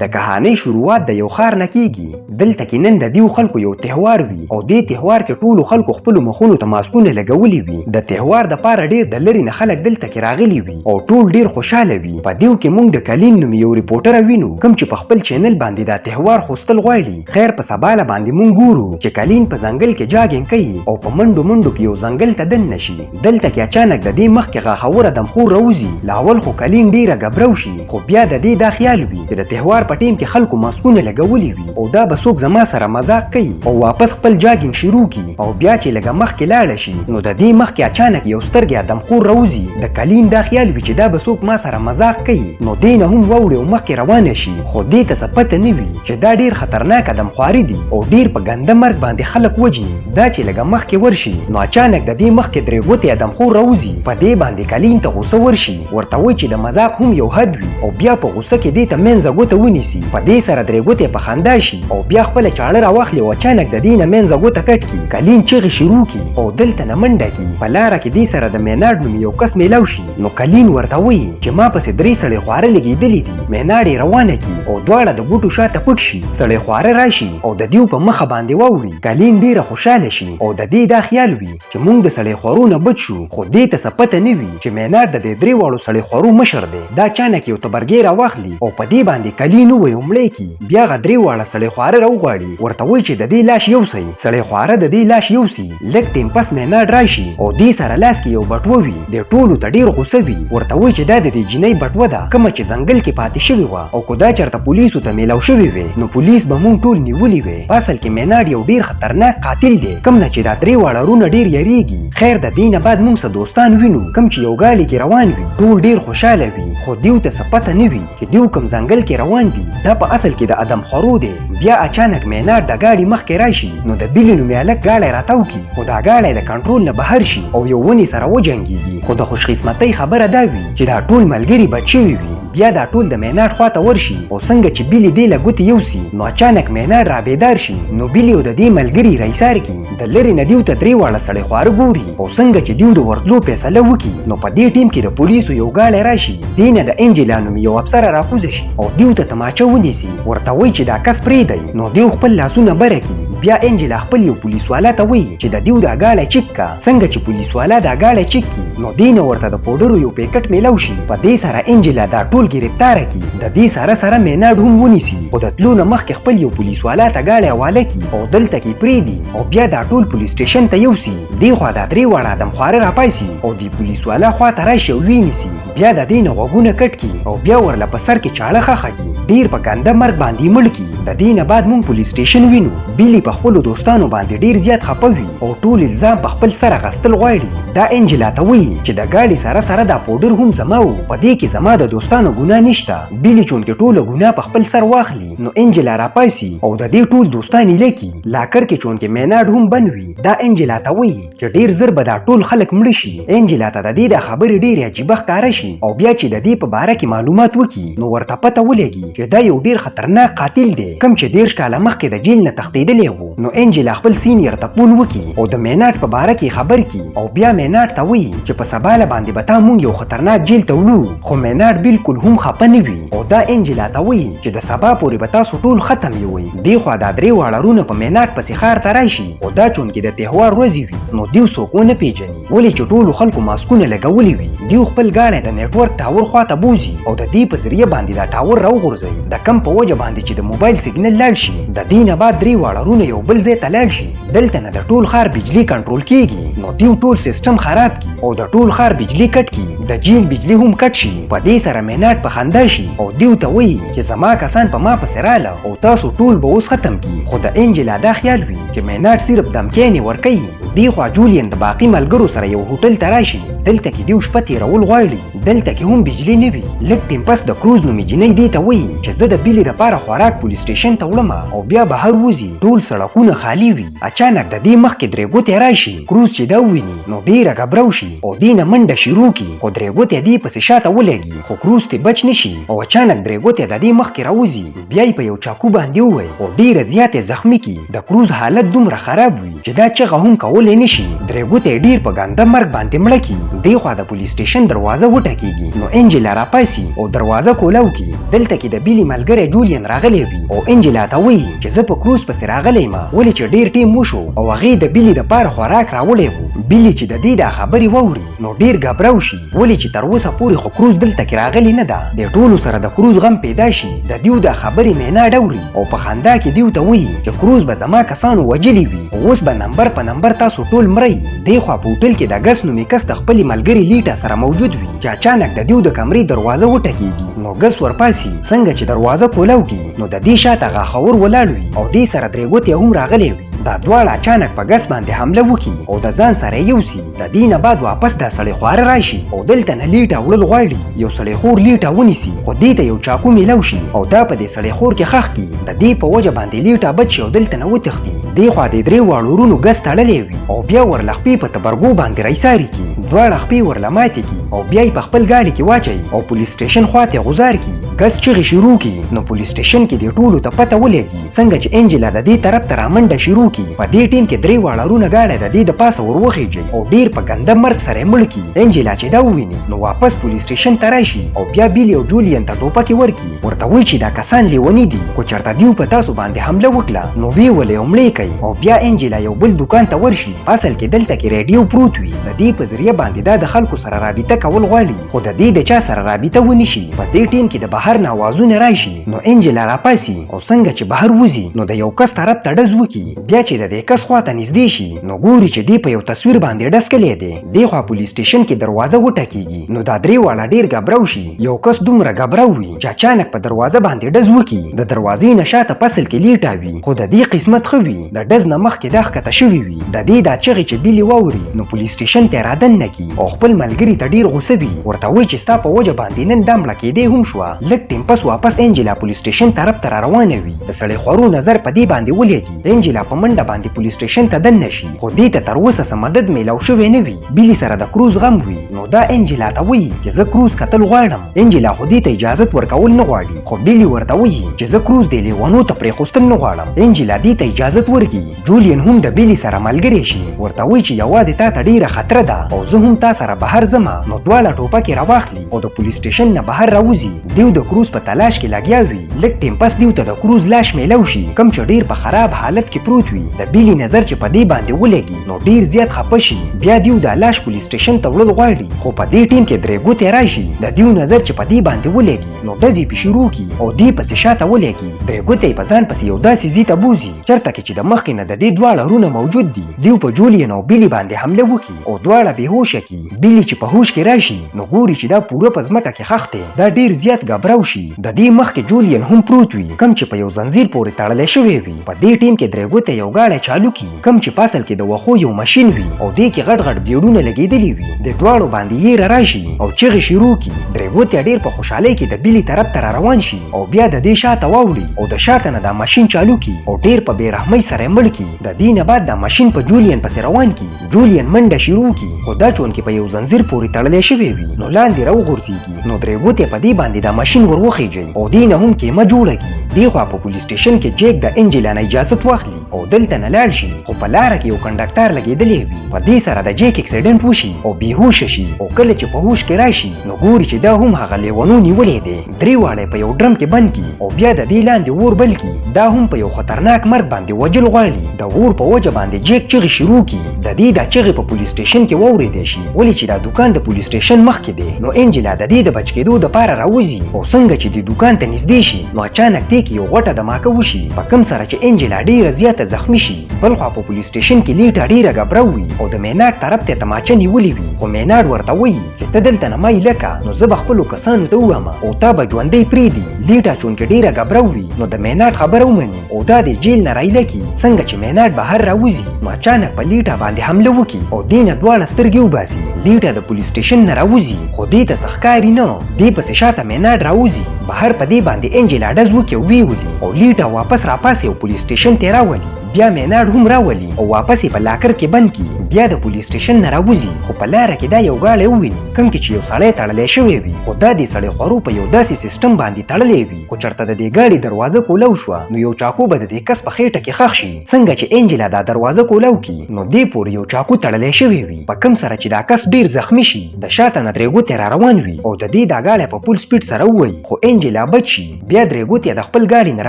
د کهانۍ شروعات د یو ښار نه کیږي. دلته کې نن د دیو خلکو یو تهوار وي او دې تهوار کې ټولو خلکو خپلو مخونو ته ماسکونه لګولي وي. د تهوار دپاره ډېر د لرې نه خلک دلته کې راغلي وي او ټول ډېر خوشحاله وي. په دیو کې موږ د کلین نومي یو ریپورټره وینو کوم چې په خپل چینل باندې دا تهوار خوستل غواړي. خیر په سباله باندې موږ ګورو چې کلین په ځنګل کې جاګینګ کوي او په منډو منډو کې یو ځنګل ته دننه شي. دلته کې اچانک د دې مخکې غاښوره دمخور راوځي. لاول خو کلین ډېره ګبرو شي خو بیا د دې دا خیال وي چې د تهوار په ټیم کې خلکو ماسکونه لګولي وي او دا به څوک زما سره مذاق کوي او واپس خپل جاګینګ شروع کړي او بیا چې لږه مخکې لاړه شي نو د دې مخکې اچانک یو سترګې ادمخور راوځي. د کلین دا خیال وي چې دا به څوک ما سره مذاق کوي نو دې نه هم واوړي او مخکې روانه شي خو دې ته څه پته نه وي چې دا ډېر خطرناک ادمخواري دي او ډېر په ګنده مرګ باندې خلک وجني. دا چې لږه مخکې ورشي نو اچانک د دې مخکې درې ګوتې ادمخور راوځي. په دې باندې کلین ته غوسه ورشي ورته وایي چې د مذاق هم یو حد وي او بیا په غوسه کې دې ته منځه ګوته ونیسي. په دې سره درې ګوتې په خندا شي او بیا خپله چاړه راواخلي او اچانک د دې نه منځه ګوته کټ کړي. کلین چغې شروع کړي او دلته نه منډه کړي. په لاره کې دې سره د میناډ نومي یو کس میلاو شي نو کلین ورته وایي چې ما پسې درې سړی خواره لګېدلي دي. میناډ یې روانه کړي او دواړه د بوټو شاته پټ شي. سړی خواره راشي او د دیو په مخه باندې واوړي. کلین ډېره خوشحاله شي او د دې دا خیال وي چې موږ د سړی خوارو نه بچ شو خو دې ته څه پته نه وي چې میناډ د دې درې واړو سړی خوارو مشر دی. دا اچانک یو تبرګی راواخلي او په دې باندې کلین ووایي مړی کړي. بیا هغه درې واړه سړی خواره راوغواړي ورته وایي چې د دې لاش یوسئ. سړی خواره د دې لاش یوسي. لږ ټیم پس میناډ راشي او دې سره لاس کې یو بټوه وي. دې ټولو ته ډېر غوسه وي ورته وایي چې دا د دې جینۍ بټوه ده کومه چې ځنګل کې پاتې شوې وه او که دا چېرته پولیسو ته میلاو شوې وې نو پولیس به موږ ټول نیولي وې. په اصل کې میناډ یو ډېر خطرناک قاتل دی کوم نه چې دا درې واړه وروڼه ډېر یریږي. خیر د دې نه بعد موږ څه دوستان وینو کوم چې یو ګاډي کې روان وي ټول ډېر خوشحاله وي خو دیو ته څه پته نه وي چې دیو کوم ځنګل کې روان دي. دا په اصل کې د ادمخورو دی. بیا اچانک میناډ د ګاډي مخکې راشي نو د بیلي نومي هلک ګاډی راتاو کړي خو دا ګاډی د کنټرول نه بهر شي او یو ونې سره وجنګېږي. خو د خوشقسمتۍ خبره دا وي چې دا ټول ملګري بچ شوي وي. بیا دا ټول د میناډ خواته ورشي او څنګه چې بیلي دې له ګوتې یوسي نو اچانک میناډ را بیدار شي نو بیلي او د دې ملګري رایسار کړي. د لرې نه دیو ته درې واړه سړی خواره ګوري او څنګه چې دیو د ورتلو فیصله وکړي نو په دې ټیم کې د پولیسو یو ګاډی راشي. دې نه د انجلا نومي یو افسره راکوزه شي او دیو ته تماچه ونیسي. ورته وایي چې دا کس پرېږدئ نو دیو خپل لاسونه بره کړي. بیا انجلا خپل یو پولیسوالا ته وایي چې د دیو دا ګاډی چک کا. څنګه چې پولیسوالا دا ګاډی چک کړي نو دې نه ورته د پوډرو یو پیکټ میلاو شي. په دې سره انجلا دا ټول ګرفتاره کړي. د دې سره سره میناډ هم ونیسي خو د تلو نه مخکې خپل یو پولیسوالا ته ګاډی حواله کړي او دلته کې پرېږدي او بیا دا ټول پولیس سټیشن ته یوسي. دې خوا دا درې واړه ادمخواره راپایسي او د پولیسوالا خواته راشي او ویې نیسي. بیا د دې نه غوږونه کټ کړي او بیا ورله په سر کې چاړه خښه کړي. ډېر په ګنده مرګ باندې مړ کړي. د دې نه بعد موږ پولیس سټیشن وینو. بیلي په خپلو دوستانو باندې ډېر زیات خفه وي او ټول الزام په خپل سر اخیستل غواړي. دا انجلا ته وایي چې د ګاډي سره سره دا پوډر هم زما و په دې کې زما د دوستانو ګناه نشته. بیلي چون کې ټوله ګناه په خپل سر واخلي نو انجلا راپایسي او د دې ټول دوستان یې لیکي. لاکر کې چون کې میناډ هم بند وي. دا انجلا ته وایي چې ډېر زر به دا ټول خلک مړه شي. انجلا ته د دې د خبرې ډېرې عجیبه ښکاره شي او بیا چې د دې په باره کې معلومات وکړي نو ورته پته ولګي چې دا یو ډېر خطرناک قاتل دی کوم چې 30 کاله مخکې د جیل نه تښتېدلی و. نو انجلا خپل سینیر ته فون وکړي او د میناډ په باره کې خبر کړي او بیا میناډ ته وایي چې په سباله باندې به تا مونږ یو خطرناک جیل ته وړو. خو میناډ بالکل هم خفه نه وي او دا انجلا ته وایي چې د سبا پورې به تاسو ټول ختم یوئ. دې خوا دا درې واړه وروڼه په میناډ پسې ښار ته راشي او دا چون کې د تهوار ورځې وي نو دیو څوک ونه پیژني ولې چې ټولو خلکو ماسکونه لګولي وي. دیو خپل ګاډی د نیټورک ټاور خواته بوځي او د دې په ذریعه باندې دا ټاور راوغورځوي. د کم په وجه باندې چې د موبایل سیګنل لاړ شي د دې نه بعد درې واړه وروڼه یو بل ځای ته لاړ شي. دلته نه د ټول ښار بجلي کنټرول کیږي نو دیو ټول سیستم خراب کړي او د ټول ښار بجلي کټ کړي. د جیل بجلي هم کټ شي. په دې سره میناډ په خندا شي او دیو ته وایي چې زما کسان په ما پسې راله او تاسو ټول به اوس ختم کړي. خو د انجلا دا خیال وي چې میناډ صرف دمکیانې ورکوي. دې خوا جولین د باقي ملګرو سره یو هوټل ته راشي. دلته کې دیو شپه تېرول غواړي. دلته کې هم بجلي نه وي. لږ ټیم پس د کروز نومي جینۍ دې ته وایي چې زه د بیلي دپاره خوراک پولیس سټیشن ته وړم او بیا بهر وځي. ټول سړکونه خالي وي. اچانک د دې مخکې درې ګوتې راشي. کروز چې دا وویني نو ډېره ګبرو شي او دې نه منډه شروع کړي خو درې ګوتې دې پسې شاته ولګي خو کروز ترې بچ نه شي او اچانک درې ګوتې د دې مخکې راوځي. بیا یې په یو چاقو باندې ووایي او ډېره زیاتې زخمي کړي. د کروز حالت دومره خراب وي چې دا چغه هم کول کولی نشي درې ګوتې ډیر په ګنده مرګ باندې مړه کی. دی خوا د پولیس سټیشن دروازه وټکیږي نو انجلا راپاسي او دروازه کولاو کی. دلته کې د بیلی ملګری جولین راغلی وي او انجلا ته وایي چې زه په کروز پسې راغلی یم ولې چې ډیر ټیم وشو او هغې د بیلی دپاره خوراک راوړی و. بیلی چې د دې دا خبرې واوري نو ډیر ګبراو شي ولې چې تر اوسه پورې خو کروز دلته کې راغلی نه ده. د ټولو سره د کروز غم پیدا شي د دیو دا خبرې مینا ډوري او په خندا کې دیو ته وایي چې کروز به زما کسانو وجلی وي او اوس به نمبر په نمبر تاسو ټول مرئ. دی خوا په هوټل کې د ګس نومې کس د خپلې ملګري لیټا سره موجود وي چې اچانک د دیو د کمرې دروازه وټکیږي نو ګس ورپاسي څنګه چې دروازه کولاو کی نو د دې شاته غاخور ولاړ وي او دې سره درې ګوتې هم راغلی وي. دا دواړه اچانک په ګس باندې حمله وکړي او د ځان سره یوسي. د دې نه بعد واپس دا سړی خواره راشي او دلته نه لیټه وړل غواړي. یو سړی خور لیټه ونیسي خو دې ته یو چاقو میلاو شي او دا په دې سړی خور کې خښ کړي. د دې په وجه باندې لیټه بچ شي او دلته نه وتښتي. دې خوا د درې واړو ورونو ګس تړلی وي او بیا ورله خپې په تبرګو باندې رایساري کړي. دواړه خپې ورله ماتې کړي او بیا یې په خپل ګاډي کې واچوي او پولیس سټیشن خواته غوزار کړي. ګس چغې شروع کړي نو پولیس سټیشن کې دې ټولو ته پته ولګي څنګه چې انجلا د دې طرف ته رامنډه شروع کړي. په دې ټیم کې درې واړه ورونه ګاډی د دې د پاسه ور وخیږي او ډیر په ګنده مرګ سره یې مړ کړي. انجلا چې دا وویني نو واپس پولیس سټیشن ته راشي او بیا بیلی او جولین ته ټوپکې ورکړي. ورته وایي چې دا کسان لیوني دي خو چېرته دیو په تاسو باندې حمله وکړه نو ویې ولې او مړې کوي. او بیا انجلا یو بل دوکان ته ورشي. اصل کې دلته کې ریډیو پروت وي. د دې په ذریعه باندې دا د خلکو سره رابطه کول غواړي خو د دې د چا سره رابطه ونشي. په دې ټیم کې د بهر نه اوازونه راشي نو انجلا راپاسي او څنګه چې بهر وځي نو د یو کس طرف ته ډز وکړي. بیا چې د دې کس خواته نږدې شي نو ګوري چې دی په یو تصویر باندې ډز کلی دی. دی خوا پولیس سټیشن کې دروازه وټکیږي نو دا درې واړه ډیر ګبراو شي. یو کس دومره ګبراو وي چې اچانک په دروازه باندې ډز وکړي. د دروازې نه شاته فصل کې لیټه وي خو د دې قسمت ښه وي د ډز نه مخکې دا ښکته شوي وي. د دې دا چغې چې بیلي واوري نو پولیس سټیشن ته رادن نه کي او خپل ملګري ته ډیر غوسه وي. ورته وایي چې ستا په وجه باندې نن دا مړه کېدی هم شوه. لږ ټیم پس واپس انجلا پولیس سټیشن طرف ته را روانه وي. د سړی خورو نظر په دې باندې ولګي. انجلا په منډه باندې پولیس سټیشن ته دننه شي خو دې ته تر اوسه څه مدد میلاو شوی نه وي. بیلي سره د کروز غم وي نو دا انجلا ته وایي چې زه کروز کتل غواړم. انجلا خو دې ته اجازت ورکول نه غواړي خو بیلي ورته وایي چې زه کروز دې لیوانو ته پرېښوستل نه غواړم. انجلا دې ته اجازت ورکړي. جولین هم د بیلي سره ملګری شي. ورته وایي چې یوازې تا ته ډیره خطره ده او زه هم تا سره بهر ځمه. نو دواړه ټوپکې راواخلي او د پولیس سټیشن نه بهر راوځي. دیو د کروز په تلاش کې لګیا وي. لږ ټیم پس دیو ته د کروز لاش میلاو شي کوم چې ډیر په خراب حالت کې پروت وي. د بیلي نظر چې په دې باندې ولګي نو ډیر زیات خفه شي. بیا دیو د لاش پولیس سټیشن ته وړل غواړي خو په دې ټیم کې درې ګوتې راشي. د دیو نظر چې په دې باندې ولګي نو ډزې پې شروع کړي او دې پسې شاته ولګي. درې ګوتې په ځان پسې یو داسې ځای ته بوځي چېرته کې چې د مخکې نه د دې دواړه ورونه موجود دي. دیو په جولین او بیلي باندې حمله وکړي او دواړه بېهوشه کړي. بیلي چې په هوش کې راشي نو ګوري چې دا پوره په ځمکه کې خښ دی. دا ډیر زیات ګبراو شي. د دې مخکې جولین هم پروت وي کوم چې په یو زنځیر پورې تړلی شوی وي. په دې ټیم کې درې ګوتې یو ګاډی چالو کړي کوم چې په اصل کې د وښو یو ماشین وي او دې کې غټ غټ بلیډونه لګېدلي وي. د دواړو باندې یې راشي او چغې شروع کړي. درې ګوتې ډېر په خوشحالۍ کې د بیلي طرف ته را روان شي او بیا د دې شاته واوړي او د شاته نه دا ماشین چالو کړي او ډېر په بېرحمۍ سره یې مړ کړي. د دې نه بعد دا ماشین په جولین پسې روان کړي. جولین منډه شروع کړي خو دا چونکې په یو زنځیر پورې تړلی شوی وي نو لاندې راوغورځېږي. نو درې ګوتې په دې باندې دا ماشین ور وخیږي او دې نه هم کیمه جوړه کړي. دې خوا په پولیس سټیشن کې جیک د انجلا نه اجازت واخلي او دلته نه لاړ شي خو په لاره کې یو کنډکټر لګېدلی وي. په دې سره د جیک اکسیډنټ وشي او بېهوشه شي او کله چې په هوش کې راشي نو ګوري چې دا هم هغه لیونو نیولی دی. درې واړه په یو ډرم کې بند کړي او بیا د دې لاندې اور بل کړي. دا هم په یو خطرناک مرګ باندې وجل غواړي. د اور په وجه باندې جیک چغې شروع کړي. د دې دا چغې په پولیس سټیشن کې واورېدی شي ولې چې دا دوکان د پولیس سټیشن مخکې دی. نو انجلا د دې د بچ کېدو دپاره راوځي او څنګه چې د دوکان ته نږدې شي نو اچانک دې کې یو غټه دماکه وشي په کوم سره چې انجلا ډیره زیاته زخمي شي. بل خوا په پولیس سټیشن کې لیټه ډیره ګبراو وي او د میناډ طرف ته تماچه نیولې وي خو میناډ ورته وایي چې ته دلته نه مه لکه نو زه به خپلو کسانو ته ووایم او تا به ژوندی پرېږدي. لیټه چونکې ډیره ګبراو وي نو د میناډ خبره ومني او دا د جیل نه رایله کړي. څنګه چې میناډ بهر راوځي نو اچانک په لیټه باندې حمله وکړي او دې نه دواړه سترګې وباسي. لیټه د پولیس سټیشن نه راوځي خو دې ته څه ښکاري نه. دې پسې شاته میناډ راوځي بهر په دې باندې انجلا ډز وکړي او ویې ولي او لیټه واپس راپاسي او پولیس سټیشن ته راولي. بیا میناډ هم راولي او واپس په لاکر کې بند کی. بیا د پولیس سټیشن نه راوځي خو په لاره کې دا یو گاډی وویني کوم کې چې یو سړی تړلی شوی وي خو دا د سړی خورو په یو داسې سیستم باندې تړلی وي خو چرته د دې ګاډي دروازه کولاو شوه نو یو چاقو به د دې کس په خېټه کې ښخ شي. څنګه چې انجلا دا دروازه کولاو کی نو دې پورې یو چاقو تړلی شوی وي په کوم سره چې دا کس ډیر زخمی شي. د شاته نه درې ګوتې را روان وي او د دې دا گاډی په پول سپیډ سره ووي خو انجلا بچ شي. بیا درې ګوتې د خپل گاډي نه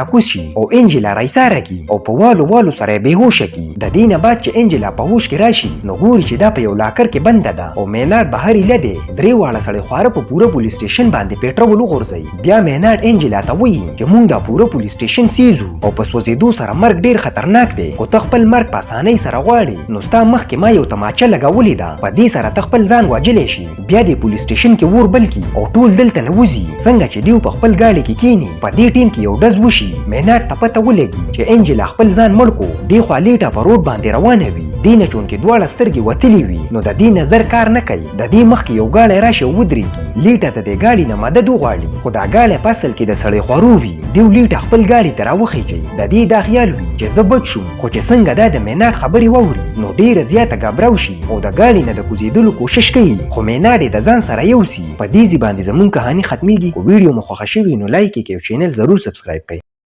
راکوز شي او انجلا رایساره کی او په والو سره یې بېهوشه کی. د دې نه بعد چې انجلا په هوش کې راشي نو ګوري چې دا په یو لاکر کې بنده ده او میناډ بهر ایله دی. درې واړه سړی خواره په پوره پولیس سټیشن باندې پیټرول وغورځوي. بیا میناډ انجلا ته وایي چې موږ دا پوره پولیس سټیشن سیزو او په سوځېدو سره مرګ ډیر خطرناک دی خو ته خپل مرګ په اسانۍ سره غواړې نو ستا مخکې ما یو تماچه لګولې ده په دې سره ته خپل ځان وژلی شي. بیا د پولیس سټیشن کې اور بل کی او ټول دلته ننوځي. څنګه چې دیو په خپل گاډي کې کینی په دې ټیم کې یو ډز وشي. میناډ ته پته ولګي چې انجلا خپل ځان مړ کو. دې خوا لیټه په روډ باندې روانه وي. دې نه چونکې دواړه سترګې وتلې وي نو د دې نظر کار نه کوي. د دې مخکې یو گاډی راشي او ودرېږي. لیټه ته د گاډي نه مدد وغواړي خو دا گاډی په اصل کې د سړی خورو وي. دیو لیټه خپل گاډي ته راوخیږي. د دې دا خیال وي چې زه بچ شوم خو چې څنګه دا د میناډ خبرې واوري نو ډیره زیاته ګبراو شي او د گاډي نه د کوزېدلو کوشش کوي خو میناډ یې د ځان سره یوسي. په دې باندې زموږ کهاني ختمیږي. کو ویډیو مو خوښه شوې نو لایک یې کړئ او چینل ضرور سبسکرایب کړئ.